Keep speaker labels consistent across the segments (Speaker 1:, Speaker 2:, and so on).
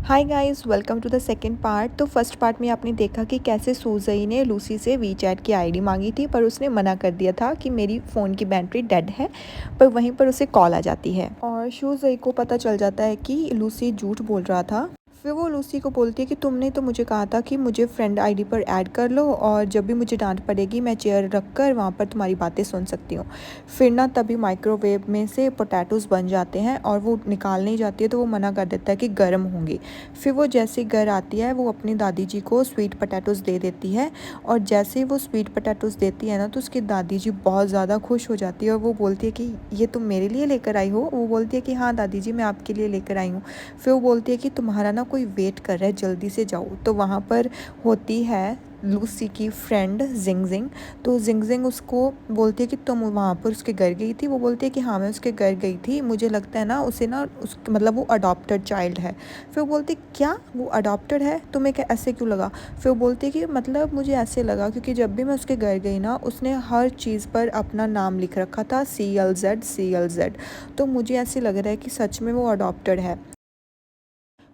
Speaker 1: Hi guys, welcome to the second part. तो first part में आपने देखा कि कैसे सूजई ने लूसी से वी चैट की आईडी मांगी थी, पर उसने मना कर दिया था कि मेरी फ़ोन की बैटरी डेड है। पर वहीं पर उसे कॉल आ जाती है और शूजई को पता चल जाता है कि लूसी झूठ बोल रहा था। फिर वो लूसी को बोलती है कि तुमने तो मुझे कहा था कि मुझे फ्रेंड आईडी पर ऐड कर लो और जब भी मुझे डांट पड़ेगी मैं चेयर रख कर वहाँ पर तुम्हारी बातें सुन सकती हूँ। फिर ना तभी माइक्रोवेव में से पोटैटोज़ बन जाते हैं और वो निकालने ही जाती है तो वो मना कर देता है कि गर्म होंगे। फिर वो जैसे घर आती है वो अपनी दादी जी को स्वीट पोटैटोज़ दे देती है और जैसे ही वो स्वीट पोटैटोज़ देती है ना तो उसकी दादी जी बहुत ज़्यादा खुश हो जाती है और वो बोलती है कि ये तुम मेरे लिए लेकर आई हो। वो बोलती है कि हाँ दादी जी, मैं आपके लिए लेकर आई हूँ। फिर वो बोलती है कि तुम्हारा ना कोई वेट कर रहा है, जल्दी से जाओ। तो वहाँ पर होती है लूसी की फ्रेंड जिंग। तो जिंग उसको बोलती है कि तुम वहाँ पर उसके घर गई थी। वो बोलती है कि हाँ मैं उसके घर गई थी, मुझे लगता है ना उसे ना उस मतलब वो अडॉप्टेड चाइल्ड है। फिर वो बोलती क्या वो अडॉप्टेड है, तुम्हें क्या ऐसे क्यों लगा। फिर वो बोलती है कि मतलब मुझे ऐसे लगा क्योंकि जब भी मैं उसके घर गई ना उसने हर चीज़ पर अपना नाम लिख रखा था, CLZ। तो मुझे ऐसे लग रहा है कि सच में वो अडॉप्टेड है।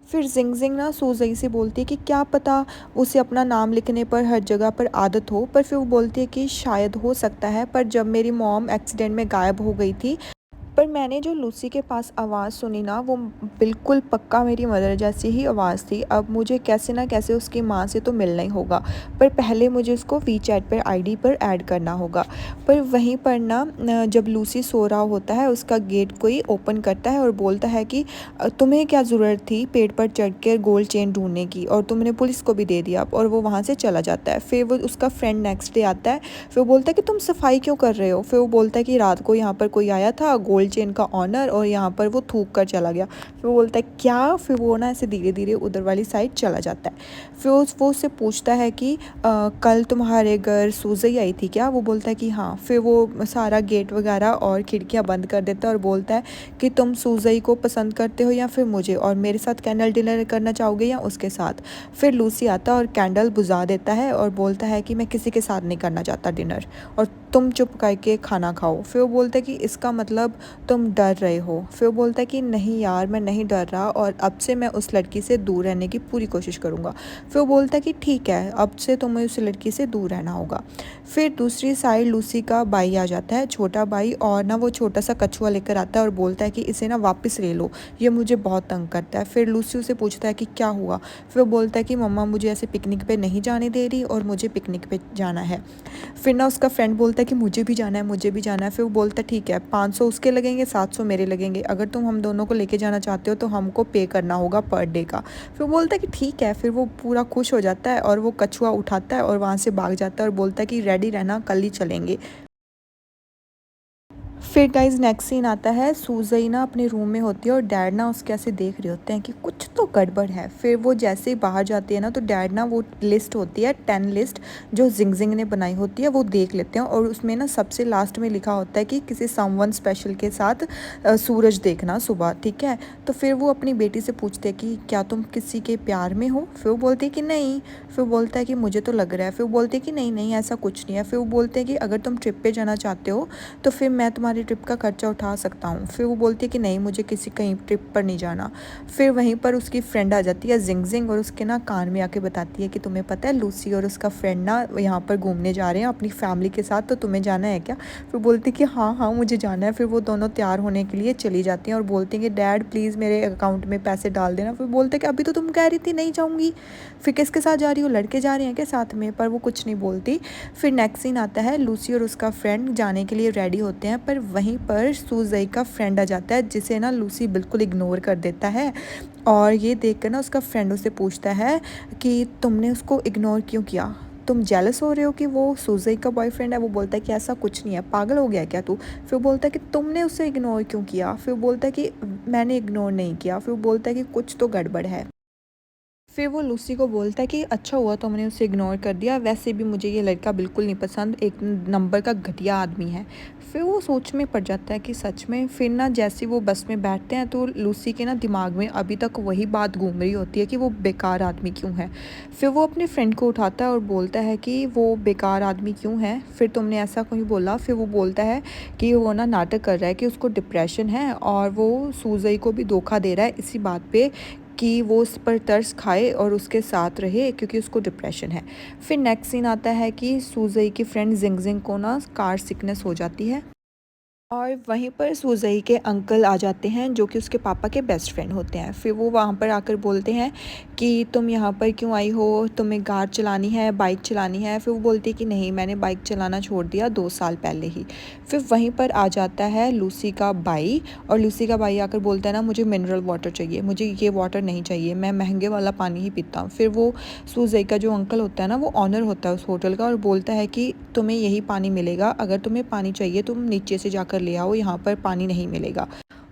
Speaker 1: फिर जिंग ना सूजई से बोलती है कि क्या पता उसे अपना नाम लिखने पर हर जगह पर आदत हो। पर फिर वो बोलती है कि शायद हो सकता है, पर जब मेरी मॉम एक्सीडेंट में गायब हो गई थी पर मैंने जो लूसी के पास आवाज़ सुनी ना वो बिल्कुल पक्का मेरी मदर जैसी ही आवाज़ थी। अब मुझे कैसे ना कैसे उसकी माँ से तो मिलना ही होगा, पर पहले मुझे उसको वी चैट पर आईडी पर ऐड करना होगा। पर वहीं पर ना जब लूसी सो रहा होता है उसका गेट कोई ओपन करता है और बोलता है कि तुम्हें क्या ज़रूरत थी पेड़ पर चढ़ कर गोल्ड चेन ढूंढने की, और तुमने पुलिस को भी दे दिया। और वो वहाँ से चला जाता है। फिर वो उसका फ्रेंड नेक्स्ट डे आता है। फिर वो बोलता है कि तुम सफाई क्यों कर रहे हो। फिर वो बोलता है कि रात को यहाँ पर कोई आया था गोल्ड चेन का ऑनर और यहाँ पर वो थूक कर चला गया। फिर वो बोलता है क्या। फिर वो ना ऐसे धीरे धीरे उधर वाली साइड चला जाता है। फिर वो उससे पूछता है कि कल तुम्हारे घर सूजई आई थी क्या। वो बोलता है कि हाँ। फिर वो सारा गेट वगैरह और खिड़कियाँ बंद कर देता है और बोलता है कि तुम सूजई को पसंद करते हो या फिर मुझे, और मेरे साथ कैंडल डिनर करना चाहोगे या उसके साथ। फिर लूसी आता और कैंडल बुझा देता है और बोलता है कि मैं किसी के साथ नहीं करना चाहता डिनर, और तुम चुप करके खाना खाओ। फिर वो बोलता है कि इसका मतलब तुम डर रहे हो। फिर वो बोलता है कि नहीं यार मैं नहीं डर रहा और अब से मैं उस लड़की से दूर रहने की पूरी कोशिश करूँगा। फिर वो बोलता है कि ठीक है अब से तुम्हें उस लड़की से दूर रहना होगा। फिर दूसरी साइड लूसी का भाई आ जाता है, छोटा भाई, और ना वो छोटा सा कछुआ लेकर आता है और बोलता है कि इसे ना वापस ले लो, ये मुझे बहुत तंग करता है। फिर लूसी उसे पूछता है कि क्या हुआ। फिर वो बोलता है कि मम्मा मुझे ऐसे पिकनिक पे नहीं जाने दे रही और मुझे पिकनिक पे जाना है। फिर ना उसका फ्रेंड बोलता है कि मुझे भी जाना है, मुझे भी जाना है। फिर वो बोलता है ठीक है 500 उसके लगेंगे, 700 मेरे लगेंगे, अगर तुम हम दोनों को लेके जाना चाहते हो तो हमको पे करना होगा पर डे का। फिर वो बोलता है कि ठीक है। फिर वो पूरा खुश हो जाता है और वो कछुआ उठाता है और वहाँ से भाग जाता है और बोलता है कि रेडी रहना कल ही चलेंगे। फिर गाइज नेक्स्ट सीन आता है, सूजई ना अपने रूम में होती है और डैड ना उसके ऐसे देख रहे होते हैं कि कुछ तो गड़बड़ है। फिर वो जैसे ही बाहर जाती है ना तो डैड ना वो लिस्ट होती है 10 लिस्ट जो जिंग ने बनाई होती है वो देख लेते हैं, और उसमें ना सबसे लास्ट में लिखा होता है कि किसी समवन स्पेशल के साथ सूरज देखना सुबह, ठीक है। तो फिर वो अपनी बेटी से पूछते हैं कि क्या तुम किसी के प्यार में हो। फिर वो बोलती है कि नहीं। फिर वो बोलता है कि मुझे तो लग रहा है। फिर वो बोलती है कि नहीं नहीं ऐसा कुछ नहीं है। फिर वो बोलते हैं कि अगर तुम ट्रिप पे जाना चाहते हो तो फिर मैं तुम्हारी ट्रिप का खर्चा उठा सकता हूँ। फिर वो बोलती है कि नहीं मुझे किसी कहीं ट्रिप पर नहीं जाना। फिर वहीं पर उसकी फ्रेंड आ जाती है जिंग और उसके ना कान में आके बताती है कि तुम्हें पता है लूसी और उसका फ्रेंड ना यहाँ पर घूमने जा रहे हैं अपनी फैमिली के साथ, तो तुम्हें जाना है क्या। फिर बोलती है कि हाँ हाँ मुझे जाना है। फिर वो दोनों तैयार होने के लिए चली जाती हैं और बोलती हैं कि डैड प्लीज़ मेरे अकाउंट में पैसे डाल देना। फिर बोलते हैं कि अभी तो तुम कह रही थी नहीं जाऊँगी, फिर किसके साथ जा रही हो, लड़के जा रहे हैं क्या साथ में। पर वो कुछ नहीं बोलती। फिर नेक्स्ट सीन आता है, लूसी और उसका फ्रेंड जाने के लिए रेडी होते हैं, पर वहीं पर सूजई का फ्रेंड आ जाता है जिसे ना लूसी बिल्कुल इग्नोर कर देता है। और ये देखकर ना उसका फ्रेंड उससे पूछता है कि तुमने उसको इग्नोर क्यों किया, तुम जेलस हो रहे हो कि वो सूजई का बॉयफ्रेंड है। वो बोलता है कि ऐसा कुछ नहीं है, पागल हो गया क्या तू। फिर बोलता है कि तुमने उसे इग्नोर क्यों किया। फिर बोलता है कि मैंने इग्नोर नहीं किया। फिर बोलता है कि कुछ तो गड़बड़ है। फिर वो लूसी को बोलता है कि अच्छा हुआ तुमने उसे इग्नोर कर दिया, वैसे भी मुझे ये लड़का बिल्कुल नहीं पसंद, एक नंबर का घटिया आदमी है। फिर वो सोच में पड़ जाता है कि सच में। फिर ना जैसे वो बस में बैठते हैं तो लूसी के ना दिमाग में अभी तक वही बात घूम रही होती है कि वो बेकार आदमी क्यों है। फिर वो अपने फ्रेंड को उठाता है और बोलता है कि वो बेकार आदमी क्यों है, फिर तुमने ऐसा क्यों बोला। फिर वो बोलता है कि वो ना नाटक कर रहा है कि उसको डिप्रेशन है और वो सूजई को भी धोखा दे रहा है इसी बात पे कि वो उस पर तरस खाए और उसके साथ रहे क्योंकि उसको डिप्रेशन है। फिर नेक्स्ट सीन आता है कि सूज़ई की फ्रेंड जिंग जिंग को ना कार सिकनेस हो जाती है और वहीं पर सुज़ई के अंकल आ जाते हैं जो कि उसके पापा के बेस्ट फ्रेंड होते हैं। फिर वो वहाँ पर आकर बोलते हैं कि तुम यहाँ पर क्यों आई हो, तुम्हें कार चलानी है, बाइक चलानी है। फिर वो बोलती है कि नहीं, मैंने बाइक चलाना छोड़ दिया 2 साल पहले ही। फिर वहीं पर आ जाता है लूसी का भाई और लूसी का भाई आकर बोलता है ना, मुझे मिनरल वाटर चाहिए, मुझे ये वाटर नहीं चाहिए, मैं महंगे वाला पानी ही पीता हूँ। फिर वो सुज़ई का जो अंकल होता है ना, वो ऑनर होता है उस होटल का और बोलता है कि तुम्हें यही पानी मिलेगा, अगर तुम्हें पानी चाहिए तुम नीचे से जाकर ले आओ, यहाँ पर पानी नहीं मिलेगा।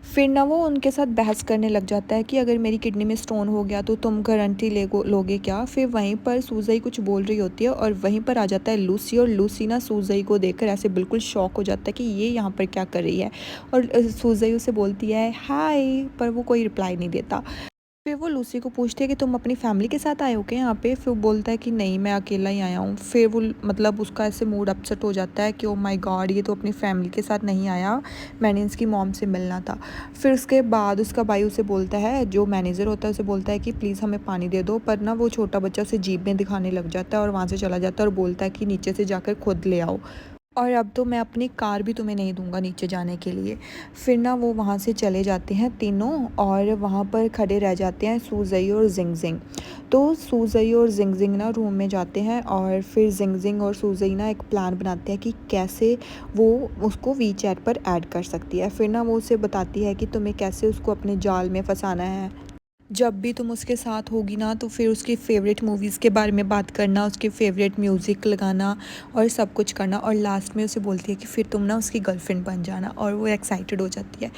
Speaker 1: फिर ना वो उनके साथ बहस करने लग जाता है कि अगर मेरी किडनी में स्टोन हो गया तो तुम गारंटी लोगे क्या। फिर वहीं पर सूज़ई कुछ बोल रही होती है और वहीं पर आ जाता है लूसी और लूसी ना सूज़ई को देखकर ऐसे बिल्कुल शॉक हो जाता है कि ये यहाँ पर क्या कर रही है। और सूज़ई उसे बोलती है हाय, पर वो कोई रिप्लाई नहीं देता। फिर वो लूसी को पूछती है कि तुम अपनी फैमिली के साथ आए हो क्या यहाँ पे। फिर वो बोलता है कि नहीं, मैं अकेला ही आया हूँ। फिर वो मतलब उसका ऐसे मूड अपसेट हो जाता है कि ओ माय गॉड, ये तो अपनी फैमिली के साथ नहीं आया, मैंने इसकी मॉम से मिलना था। फिर उसके बाद उसका भाई उसे बोलता है, जो मैनेजर होता है उसे बोलता है कि प्लीज़ हमें पानी दे दो। पर ना वो छोटा बच्चा उसे जीभ में दिखाने लग जाता है और वहाँ से चला जाता है और बोलता है कि नीचे से जाकर खुद ले आओ और अब तो मैं अपनी कार भी तुम्हें नहीं दूंगा नीचे जाने के लिए। फिर ना वो वहाँ से चले जाते हैं तीनों और वहाँ पर खड़े रह जाते हैं सूज़ई और जिंग जिंग। तो सूज़ई और जिंग जिंग ना रूम में जाते हैं और फिर जिंग जिंग और सूज़ई ना एक प्लान बनाते हैं कि कैसे वो उसको वी चैट पर ऐड कर सकती है। फिर ना वो उसे बताती है कि तुम्हें कैसे उसको अपने जाल में फंसाना है। जब भी तुम उसके साथ होगी ना तो फिर उसकी फ़ेवरेट मूवीज़ के बारे में बात करना, उसके फ़ेवरेट म्यूज़िक लगाना और सब कुछ करना। और लास्ट में उसे बोलती है कि फिर तुम ना उसकी गर्लफ्रेंड बन जाना और वो एक्साइटेड हो जाती है।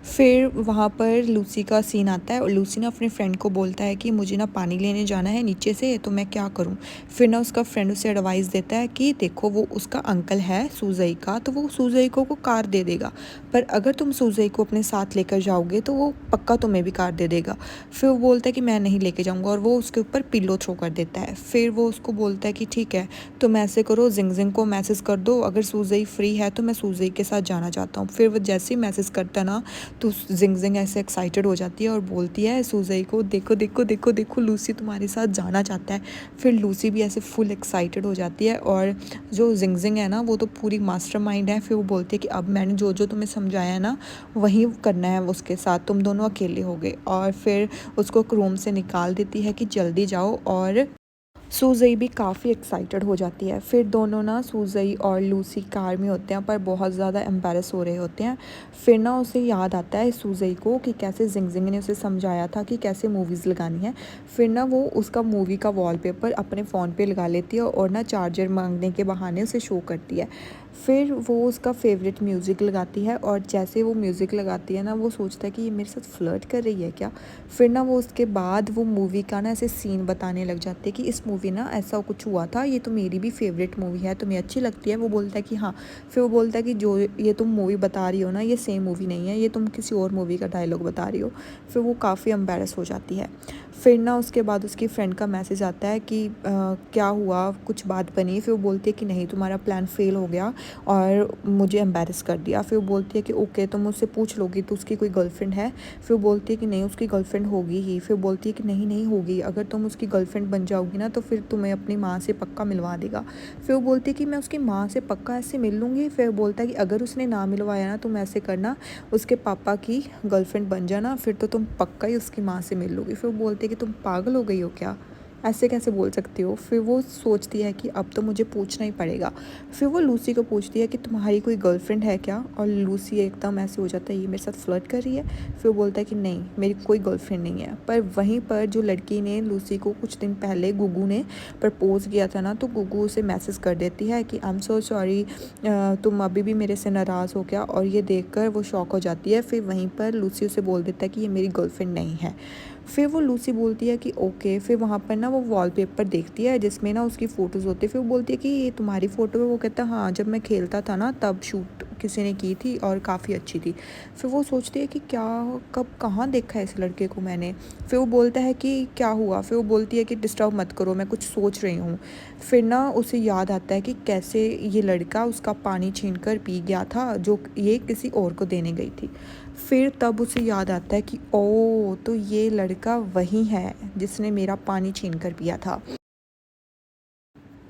Speaker 1: फिर वहाँ पर लूसी का सीन आता है और लूसी ना अपने फ्रेंड को बोलता है कि मुझे ना पानी लेने जाना है नीचे से, तो मैं क्या करूँ। फिर ना उसका फ्रेंड उसे एडवाइस देता है कि देखो वो उसका अंकल है सूज़ई का, तो वो सूज़ई को कार दे देगा, पर अगर तुम सूज़ई को अपने साथ लेकर जाओगे तो वो पक्का तुम्हें भी कार दे देगा। फिर वो बोलता है कि मैं नहीं लेके जाऊंगा और वो उसके ऊपर पिलो थ्रो कर देता है। फिर वो उसको बोलता है कि ठीक है, तुम ऐसे करो, जिंग जिंग को मैसेज कर दो, अगर सूज़ई फ्री है तो मैं सूज़ई के साथ जाना चाहता हूँ। फिर वो जैसे ही मैसेज करता ना तो जिंग जिंग ऐसे एक्साइटेड हो जाती है और बोलती है सूज़ई को, देखो देखो देखो देखो, लूसी तुम्हारे साथ जाना चाहता है। फिर लूसी भी ऐसे फुल एक्साइटेड हो जाती है और जो जिंग जिंग है ना वो तो पूरी मास्टरमाइंड है। फिर वो बोलती है कि अब मैंने जो जो तुम्हें समझाया है ना वही करना है उसके साथ, तुम दोनों अकेले हो गए। और फिर उसको रूम से निकाल देती है कि जल्दी जाओ और सूज़ई भी काफ़ी एक्साइटेड हो जाती है। फिर दोनों ना सूज़ई और लूसी कार में होते हैं पर बहुत ज़्यादा एम्बैरस हो रहे होते हैं। फिर ना उसे याद आता है सूज़ई को कि कैसे जिंग जिंग ने उसे समझाया था कि कैसे मूवीज़ लगानी है। फिर ना वो उसका मूवी का वॉलपेपर अपने फ़ोन पे लगा लेती है और ना चार्जर मांगने के बहाने उसे शो करती है। फिर वो उसका फेवरेट म्यूज़िक लगाती है और जैसे वो म्यूज़िक लगाती है ना वो सोचता है कि ये मेरे साथ फ्लर्ट कर रही है क्या। फिर ना वो उसके बाद वो मूवी का ना ऐसे सीन बताने लग जाते हैं कि इस मूवी ना ऐसा कुछ हुआ था, ये तो मेरी भी फेवरेट मूवी है, तुम्हें अच्छी लगती है। वो बोलता है कि हाँ। फिर वो बोलता है कि जो ये तुम मूवी बता रही हो ना ये सेम मूवी नहीं है, ये तुम किसी और मूवी का डायलॉग बता रही हो। फिर वो काफ़ी एम्बैरस हो जाती है। फिर ना उसके बाद उसकी फ्रेंड का मैसेज आता है कि क्या हुआ, कुछ बात बनी। फिर वो बोलती है कि नहीं, तुम्हारा प्लान फेल हो गया और मुझे एम्बैरस कर दिया। फिर वो बोलती है कि ओके, तुम मुझसे पूछ लोगी तो उसकी कोई गर्लफ्रेंड है। फिर वो बोलती है कि नहीं, उसकी गर्लफ्रेंड होगी ही। फिर बोलती है कि नहीं नहीं होगी, अगर तुम उसकी गर्लफ्रेंड बन जाओगी ना तो फिर तुम्हें अपनी माँ से पक्का मिलवा देगा। फिर वो बोलती है कि मैं उसकी माँ से पक्का ऐसे मिल लूँगी। फिर बोलता है कि अगर उसने ना मिलवाया ना तुम ऐसे करना, उसके पापा की गर्लफ्रेंड बन जाना, फिर तो तुम पक्का ही उसकी माँ से मिल लोगी। फिर वो बोलती है कि तुम पागल हो गई हो क्या, ऐसे कैसे बोल सकती हो। फिर वो सोचती है कि अब तो मुझे पूछना ही पड़ेगा। फिर वो लूसी को पूछती है कि तुम्हारी कोई गर्लफ्रेंड है क्या। और लूसी एकदम ऐसे हो जाता है, ये मेरे साथ फ्लर्ट कर रही है। फिर वो बोलता है कि नहीं, मेरी कोई गर्लफ्रेंड नहीं है। पर वहीं पर जो लड़की ने लूसी को कुछ दिन पहले गुगू ने प्रपोज़ किया था ना, तो गुगू उसे मैसेज कर देती है कि आई एम सो सॉरी, तुम अभी भी मेरे से नाराज़ हो क्या। और ये देखकर वो शॉक हो जाती है। फिर वहीं पर लूसी उसे बोल देता है कि ये मेरी गर्लफ्रेंड नहीं है। फिर वो लूसी बोलती है कि ओके। फिर वहाँ पर ना वो वॉलपेपर देखती है जिसमें ना उसकी फ़ोटोज़ होती है। फिर वो बोलती है कि ये तुम्हारी फ़ोटो है। वो कहता है हाँ, जब मैं खेलता था ना तब शूट किसी ने की थी और काफ़ी अच्छी थी। फिर वो सोचती है कि क्या, कब कहाँ देखा है इस लड़के को मैंने। फिर वो बोलता है कि क्या हुआ। फिर वो बोलती है कि डिस्टर्ब मत करो, मैं कुछ सोच रही हूँ। फिर ना उसे याद आता है कि कैसे ये लड़का उसका पानी छीन कर पी गया था जो ये किसी और को देने गई थी। फिर तब उसे याद आता है कि ओह, तो ये लड़का वही है जिसने मेरा पानी छीन कर पिया था।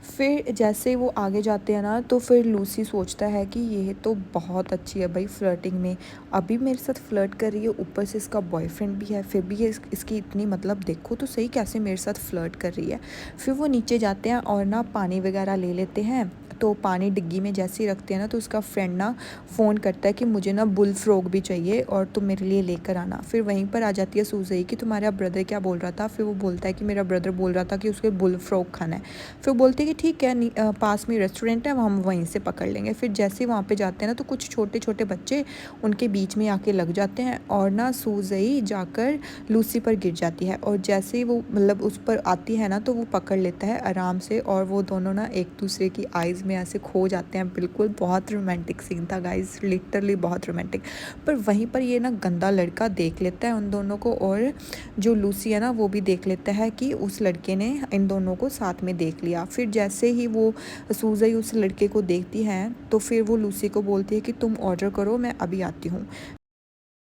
Speaker 1: फिर जैसे वो आगे जाते हैं ना, तो फिर लूसी सोचता है कि ये तो बहुत अच्छी है भाई फ्लर्टिंग में, अभी मेरे साथ फ्लर्ट कर रही है, ऊपर से इसका बॉयफ्रेंड भी है, फिर भी ये इसकी इतनी मतलब देखो तो सही कैसे मेरे साथ फ्लर्ट कर रही है। फिर वो नीचे जाते हैं और ना पानी वगैरह ले लेते हैं। तो पानी डिग्गी में जैसे ही रखते हैं ना, तो उसका फ्रेंड ना फ़ोन करता है कि मुझे ना बुल फ्रॉग भी चाहिए और तुम मेरे लिए लेकर आना। फिर वहीं पर आ जाती है सूज़ई कि तुम्हारा ब्रदर क्या बोल रहा था। फिर वो बोलता है कि मेरा ब्रदर बोल रहा था कि उसके बुल फ्रॉग खाना है। फिर बोलते हैं कि ठीक है, पास में रेस्टोरेंट है, हम वहीं से पकड़ लेंगे। फिर जैसे ही वहाँ पे जाते हैं ना, तो कुछ छोटे छोटे बच्चे उनके बीच में आके लग जाते हैं और ना सूज़ई जाकर लूसी पर गिर जाती है, और जैसे ही वो मतलब उस पर आती है ना, तो वो पकड़ लेता है आराम से, और वो दोनों ना एक दूसरे की आइज़ में ऐसे खो जाते हैं। बिल्कुल बहुत रोमांटिक सीन था गाइस, लिटरली बहुत रोमांटिक। पर वहीं पर ये ना गंदा लड़का देख लेता है उन दोनों को, और जो लूसी है ना वो भी देख लेता है कि उस लड़के ने इन दोनों को साथ में देख लिया। फिर जैसे ही वो सूज़ई उस लड़के को देखती है, तो फिर वो लूसी को बोलती है कि तुम ऑर्डर करो, मैं अभी आती हूँ।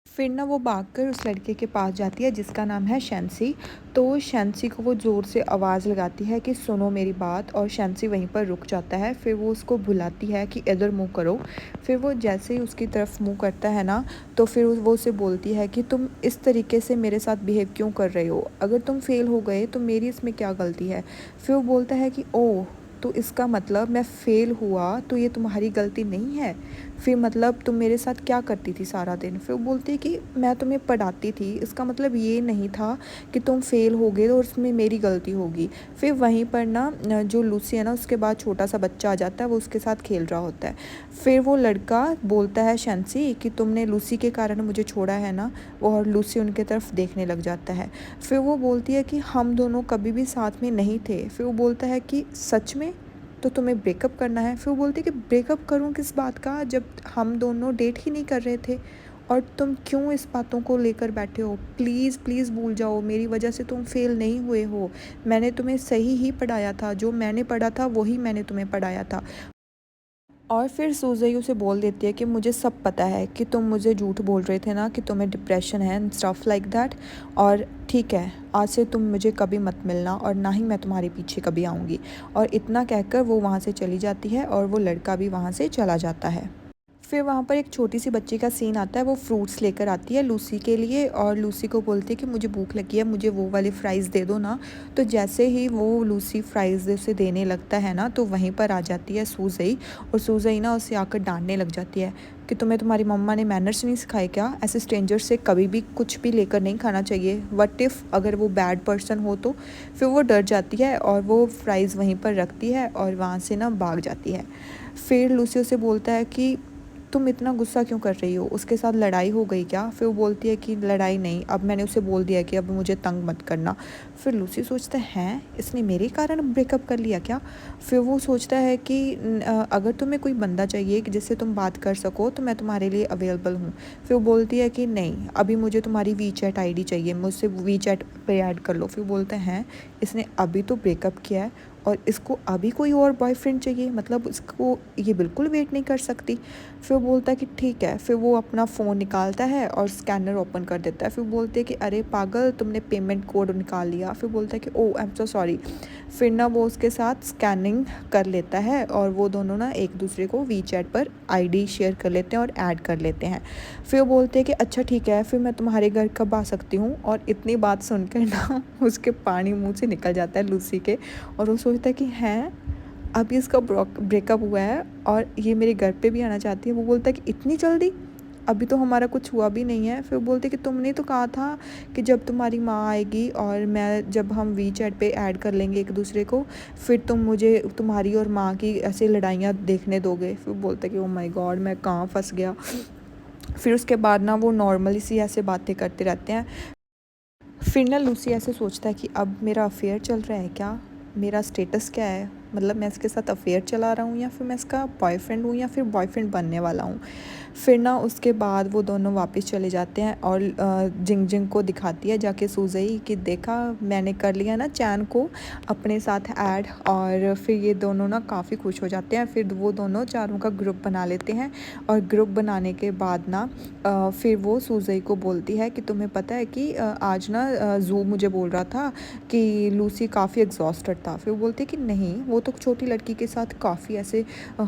Speaker 1: फिर ना वो भागकर उस लड़के के पास जाती है जिसका नाम है शैंसी। तो शैंसी को वो ज़ोर से आवाज़ लगाती है कि सुनो मेरी बात, और शैंसी वहीं पर रुक जाता है। फिर वो उसको बुलाती है कि इधर मुँह करो। फिर वो जैसे ही उसकी तरफ मुँह करता है ना, तो फिर वो उसे बोलती है कि तुम इस तरीके से मेरे साथ बिहेव क्यों कर रहे हो, अगर तुम फेल हो गए तो मेरी इसमें क्या गलती है। फिर वो बोलता है कि ओह, तो इसका मतलब मैं फ़ेल हुआ तो ये तुम्हारी गलती नहीं है। फिर मतलब तुम मेरे साथ क्या करती थी सारा दिन। फिर वो बोलती है कि मैं तुम्हें पढ़ाती थी, इसका मतलब ये नहीं था कि तुम फ़ेल हो गए और उसमें मेरी गलती होगी। फिर वहीं पर ना जो लूसी है ना, उसके बाद छोटा सा बच्चा आ जाता है, वो उसके साथ खेल रहा होता है। फिर वो लड़का बोलता है शैंसी कि तुमने लूसी के कारण मुझे छोड़ा है ना, और लूसी उनके तरफ देखने लग जाता है। फिर वो बोलती है कि हम दोनों कभी भी साथ में नहीं थे। फिर वो बोलता है कि सच में, तो तुम्हें ब्रेकअप करना है। फिर वो बोलती है कि ब्रेकअप करूं किस बात का, जब हम दोनों डेट ही नहीं कर रहे थे, और तुम क्यों इस बातों को लेकर बैठे हो। प्लीज़ प्लीज़ भूल जाओ, मेरी वजह से तुम फेल नहीं हुए हो, मैंने तुम्हें सही ही पढ़ाया था, जो मैंने पढ़ा था वही मैंने तुम्हें पढ़ाया था। और फिर सूज़ई उसे बोल देती है कि मुझे सब पता है कि तुम मुझे झूठ बोल रहे थे ना कि तुम्हें डिप्रेशन है एंड स्टफ़ लाइक दैट, और ठीक है, आज से तुम मुझे कभी मत मिलना और ना ही मैं तुम्हारे पीछे कभी आऊँगी। और इतना कहकर वो वहाँ से चली जाती है, और वो लड़का भी वहाँ से चला जाता है। फिर वहाँ पर एक छोटी सी बच्ची का सीन आता है, वो फ्रूट्स लेकर आती है लूसी के लिए, और लूसी को बोलती है कि मुझे भूख लगी है, मुझे वो वाले फ्राइज़ दे दो ना। तो जैसे ही वो लूसी फ्राइज़ उसे देने लगता है ना, तो वहीं पर आ जाती है सूज़ई, और सूज़ई ना उसे आकर डांटने लग जाती है कि तुम्हें तुम्हारी मम्मा ने मैनर्स नहीं सिखाए क्या, ऐसे स्ट्रेंजर से कभी भी कुछ भी लेकर नहीं खाना चाहिए, व्हाट इफ़ अगर वो बैड पर्सन हो तो। फिर वो डर जाती है और वो फ्राइज़ वहीं पर रखती है और वहाँ से ना भाग जाती है। फिर लूसी उसे बोलता है कि तुम इतना गुस्सा क्यों कर रही हो, उसके साथ लड़ाई हो गई क्या। फिर वो बोलती है कि लड़ाई नहीं, अब मैंने उसे बोल दिया कि अब मुझे तंग मत करना। फिर लूसी सोचता है इसने मेरे कारण ब्रेकअप कर लिया क्या। फिर वो सोचता है कि अगर तुम्हें कोई बंदा चाहिए कि जिससे तुम बात कर सको तो मैं तुम्हारे लिए अवेलेबल हूँ। फिर वो बोलती है कि नहीं, अभी मुझे तुम्हारी वीचैट आईडी चाहिए, मुझसे वीचैट पे ऐड कर लो। फिर बोलते हैं इसने अभी तो ब्रेकअप किया है और इसको अभी कोई और बॉयफ्रेंड चाहिए, मतलब इसको ये बिल्कुल वेट नहीं कर सकती। फिर वो बोलता है कि ठीक है। फिर वो अपना फ़ोन निकालता है और स्कैनर ओपन कर देता है। फिर बोलते हैं कि अरे पागल, तुमने पेमेंट कोड निकाल लिया। फिर बोलता है कि ओ आई एम सो सॉरी। फिर ना वो उसके साथ स्कैनिंग कर लेता है, और वो दोनों ना एक दूसरे को वीचैट पर आईडी शेयर कर लेते हैं और ऐड कर लेते हैं। फिर वो बोलते हैं कि अच्छा ठीक है, फिर मैं तुम्हारे घर कब आ सकती हूँ। और इतनी बात सुनकर ना उसके पानी मुँह से निकल जाता है लूसी के, और वो सोचता है कि हैं, अभी इसका ब्रेकअप हुआ है और ये मेरे घर पे भी आना चाहती है। वो बोलता है कि इतनी जल्दी, अभी तो हमारा कुछ हुआ भी नहीं है। फिर बोलते कि तुमने तो कहा था कि जब तुम्हारी माँ आएगी और मैं जब हम वीचैट पे ऐड कर लेंगे एक दूसरे को, फिर तुम मुझे तुम्हारी और माँ की ऐसे लड़ाइयाँ देखने दोगे। फिर बोलता है कि ओ माय गॉड, मैं कहाँ फंस गया। फिर उसके बाद ना वो नॉर्मली सी ऐसे बातें करते रहते हैं। फिर ना लूसी ऐसे सोचता है कि अब मेरा अफेयर चल रहा है क्या, मेरा स्टेटस क्या है, मतलब मैं इसके साथ अफेयर चला रहा हूँ या फिर मैं इसका बॉयफ्रेंड हूँ या फिर बॉयफ्रेंड बनने वाला हूँ। फिर ना उसके बाद वो दोनों वापस चले जाते हैं और जिंग जिंग को दिखाती है जाके सूज़ई कि देखा मैंने कर लिया ना चैन को अपने साथ ऐड। और फिर ये दोनों ना काफ़ी खुश हो जाते हैं। फिर वो दोनों चारों का ग्रुप बना लेते हैं और ग्रुप बनाने के बाद ना फिर वो सूज़ई को बोलती है कि तुम्हें पता है कि आज ना जू मुझे बोल रहा था कि लूसी काफ़ी एग्जॉस्टेड था। फिर वो बोलती है कि नहीं, वो तो छोटी लड़की के साथ काफ़ी ऐसे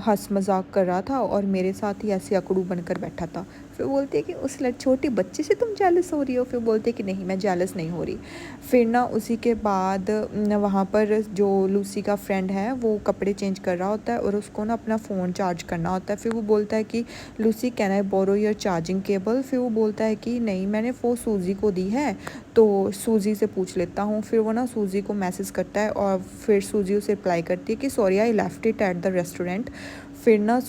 Speaker 1: हंस मजाक कर रहा था और मेरे साथ ही ऐसे अकड़ू बनकर बैठा था। फिर बोलती है कि उस छोटी बच्ची से तुम जेलस हो रही हो। फिर बोलती है कि नहीं, मैं जेलस नहीं हो रही। फिर ना उसी के बाद वहाँ पर जो लूसी का फ्रेंड है वो कपड़े चेंज कर रहा होता है और उसको ना अपना फ़ोन चार्ज करना होता है। फिर वो बोलता है कि Lucy can I borrow your charging cable. फिर वो बोलता है कि नहीं, मैंने वो सूजी को दी है तो सूजी से पूछ लेता हूँ। फिर वो ना सूजी को मैसेज करता है और फिर सूजी उसे रिप्लाई करती है कि sorry I left it at the restaurant. फिर ना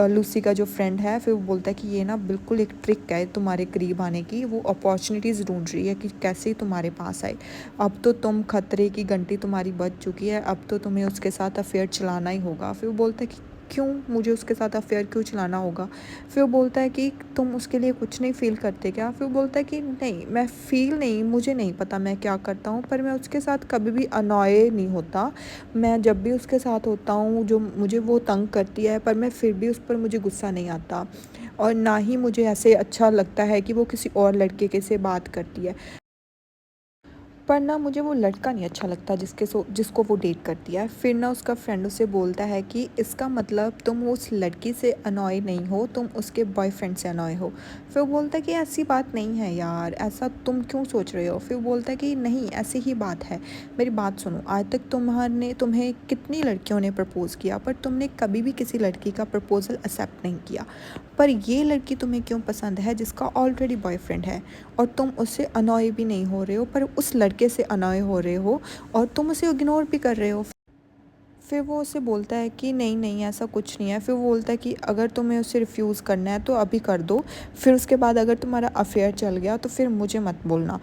Speaker 1: लूसी का जो फ्रेंड है फिर वो बोलता है कि ये ना बिल्कुल एक ट्रिक है तुम्हारे करीब आने की, वो अपॉर्चुनिटीज़ ढूंढ रही है कि कैसे तुम्हारे पास आए। अब तो तुम खतरे की घंटी तुम्हारी बज चुकी है, अब तो तुम्हें उसके साथ अफेयर चलाना ही होगा। फिर वो बोलता है कि क्यों मुझे उसके साथ अफेयर क्यों चलाना होगा। फिर वो बोलता है कि तुम उसके लिए कुछ नहीं फ़ील करते क्या। फिर वो बोलता है कि नहीं, मैं फ़ील नहीं, मुझे नहीं पता मैं क्या करता हूँ, पर मैं उसके साथ कभी भी अनॉय नहीं होता। मैं जब भी उसके साथ होता हूँ जो मुझे वो तंग करती है, पर मैं फिर भी उस पर मुझे गुस्सा नहीं आता और ना ही मुझे ऐसे अच्छा लगता है कि वो किसी और लड़के के से बात करती है। पर ना मुझे वो लड़का नहीं अच्छा लगता जिसको वो डेट करती है। फिर ना उसका फ्रेंड उसे बोलता है कि इसका मतलब तुम उस लड़की से अनॉय नहीं हो, तुम उसके बॉयफ्रेंड से अनॉय हो। फिर वो बोलता है कि ऐसी बात नहीं है यार, ऐसा तुम क्यों सोच रहे हो। फिर वो बोलता है कि नहीं, ऐसी ही बात है। मेरी बात सुनो, आज तक तुम्हें कितनी लड़कियों ने प्रपोज़ किया पर तुमने कभी भी किसी लड़की का प्रपोज़ल एक्सेप्ट नहीं किया। पर ये लड़की तुम्हें क्यों पसंद है जिसका ऑलरेडी बॉयफ्रेंड है और तुम उससे अनॉय भी नहीं हो रहे हो, पर उस लड़के से अनॉय हो रहे हो और तुम उसे इग्नोर भी कर रहे हो। फिर वो उसे बोलता है कि नहीं नहीं, ऐसा कुछ नहीं है। फिर वो बोलता है कि अगर तुम्हें उसे रिफ्यूज़ करना है तो अभी कर दो, फिर उसके बाद अगर तुम्हारा अफेयर चल गया तो फिर मुझे मत बोलना।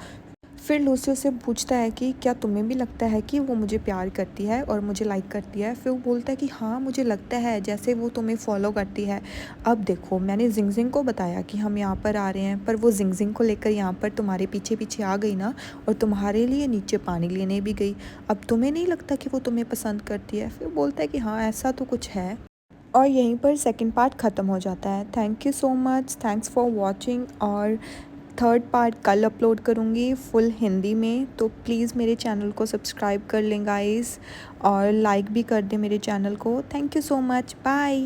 Speaker 1: फिर लूसी उससे पूछता है कि क्या तुम्हें भी लगता है कि वो मुझे प्यार करती है और मुझे लाइक करती है। फिर वो बोलता है कि हाँ, मुझे लगता है जैसे वो तुम्हें फॉलो करती है। अब देखो, मैंने जिंग जिंग को बताया कि हम यहाँ पर आ रहे हैं, पर वो जिंग जिंग को लेकर यहाँ पर तुम्हारे पीछे पीछे आ गई ना, और तुम्हारे लिए नीचे पानी लेने भी गई। अब तुम्हें नहीं लगता कि वो तुम्हें पसंद करती है। फिर बोलता है कि हाँ, ऐसा तो कुछ है। और यहीं पर सेकंड पार्ट ख़त्म हो जाता है। Thank you so much, thanks for watching. और थर्ड पार्ट कल अपलोड करूँगी फुल हिंदी में, तो प्लीज़ मेरे चैनल को सब्सक्राइब कर लें गाइस और लाइक भी कर दें मेरे चैनल को। Thank you so much, bye.